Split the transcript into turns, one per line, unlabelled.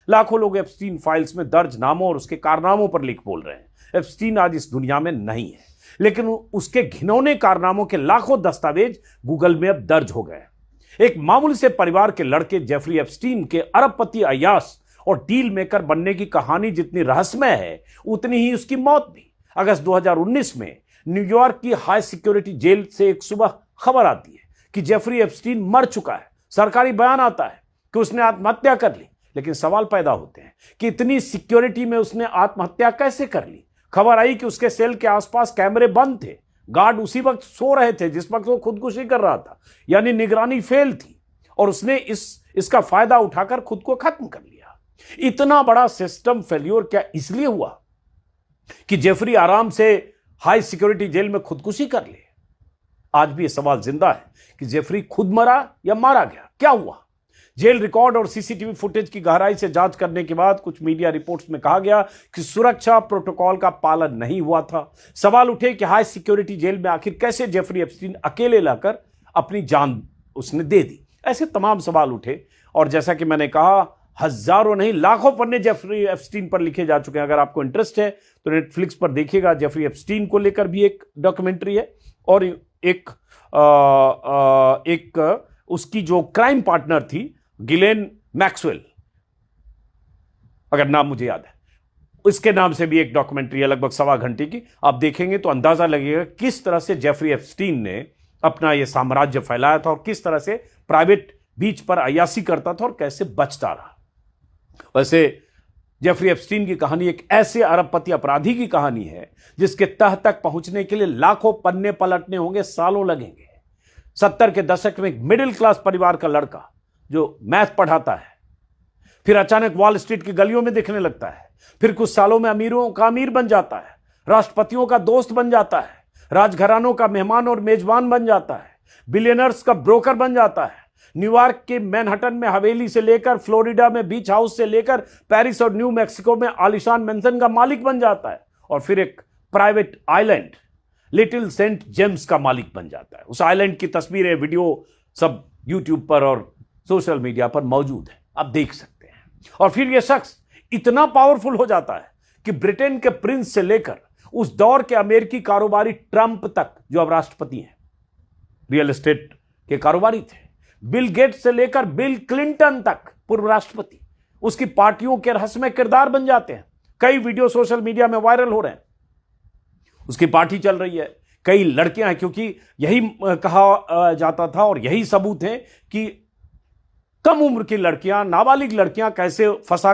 लाखों लोग Epstein files में दर्ज नामों और उसके कारनामों पर लिख बोल रहे हैं। एप्स्टीन आज इस दुनिया में नहीं है, लेकिन उसके घिनौने कारनामों के लाखों दस्तावेज गूगल में अब दर्ज हो गए। एक मामूली से परिवार के लड़के जेफरी एप्स्टीन के अरबपति अय्याश और डील मेकर बनने की कहानी जितनी रहस्यमय है, उतनी ही उसकी मौत भी। अगस्त 2019 में न्यूयॉर्क की हाई सिक्योरिटी जेल से एक सुबह खबर आती है कि जेफरी एप्स्टीन मर चुका है। सरकारी बयान आता है कि उसने आत्महत्या कर ली, लेकिन सवाल पैदा होते हैं कि इतनी सिक्योरिटी में उसने आत्महत्या कैसे कर ली। खबर आई कि उसके सेल के आसपास कैमरे बंद थे, गार्ड उसी वक्त सो रहे थे जिस वक्त वो खुदकुशी कर रहा था, यानी निगरानी फेल थी, और उसने इसका फायदा उठाकर खुद को खत्म कर लिया। इतना बड़ा सिस्टम फेल्योर क्या इसलिए हुआ कि जेफरी आराम से हाई सिक्योरिटी जेल में खुदकुशी कर ले? आज भी यह सवाल जिंदा है कि जेफरी खुद मरा या मारा गया, क्या हुआ? जेल रिकॉर्ड और सीसीटीवी फुटेज की गहराई से जांच करने के बाद कुछ मीडिया रिपोर्ट्स में कहा गया कि सुरक्षा प्रोटोकॉल का पालन नहीं हुआ था। सवाल उठे कि हाई सिक्योरिटी जेल में आखिर कैसे जेफरी एप्स्टीन अकेले लाकर अपनी जान उसने दे दी। ऐसे तमाम सवाल उठे, और जैसा कि मैंने कहा, हजारों नहीं लाखों पन्ने जेफरी एप्स्टीन पर लिखे जा चुके हैं। अगर आपको इंटरेस्ट है तो नेटफ्लिक्स पर देखिएगा। जेफरी एप्स्टीन को लेकर भी एक डॉक्यूमेंट्री है, और एक उसकी जो क्राइम पार्टनर थी गिलेन मैक्सवेल, अगर नाम मुझे याद है, इसके नाम से भी एक डॉक्यूमेंट्री है लगभग 1.25 घंटे की। आप देखेंगे तो अंदाजा लगेगा किस तरह से जेफरी एप्स्टीन ने अपना यह साम्राज्य फैलाया था और किस तरह से प्राइवेट बीच पर अय्याशी करता था और कैसे बचता रहा। वैसे जेफरी एप्स्टीन की कहानी एक ऐसे अरबपति अपराधी की कहानी है जिसके तह तक पहुंचने के लिए लाखों पन्ने पलटने होंगे, सालों लगेंगे। 70 के दशक में एक मिडिल क्लास परिवार का लड़का जो मैथ पढ़ाता है, फिर अचानक वॉल स्ट्रीट की गलियों में दिखने लगता है, फिर कुछ सालों में अमीरों का अमीर बन जाता है, राष्ट्रपतियों का दोस्त बन जाता है, राजघरानों का मेहमान और मेजबान बन जाता है, बिलियनर्स का ब्रोकर बन जाता है, न्यूयॉर्क के मैनहट्टन में हवेली से लेकर फ्लोरिडा में बीच हाउस से लेकर पेरिस और न्यू मैक्सिको में आलिशान मेंशन का मालिक बन जाता है, और फिर एक private island Little Saint James का मालिक बन जाता है। उस आइलैंड की तस्वीरें, वीडियो सब यूट्यूब पर और सोशल मीडिया पर मौजूद है, आप देख सकते हैं। और फिर यह शख्स इतना पावरफुल हो जाता है कि ब्रिटेन के प्रिंस से लेकर उस दौर के अमेरिकी कारोबारी ट्रंप तक, जो अब राष्ट्रपति हैं, रियल एस्टेट के कारोबारी थे, बिल गेट्स से लेकर बिल क्लिंटन तक, पूर्व राष्ट्रपति, उसकी पार्टियों के रहस्यमय किरदार बन जाते हैं। कई वीडियो सोशल मीडिया में वायरल हो रहे हैं, उसकी पार्टी चल रही है, कई लड़कियां हैं, क्योंकि यही कहा जाता था और यही सबूत है कि कम उम्र की लड़कियां, नाबालिग लड़कियां कैसे फंसा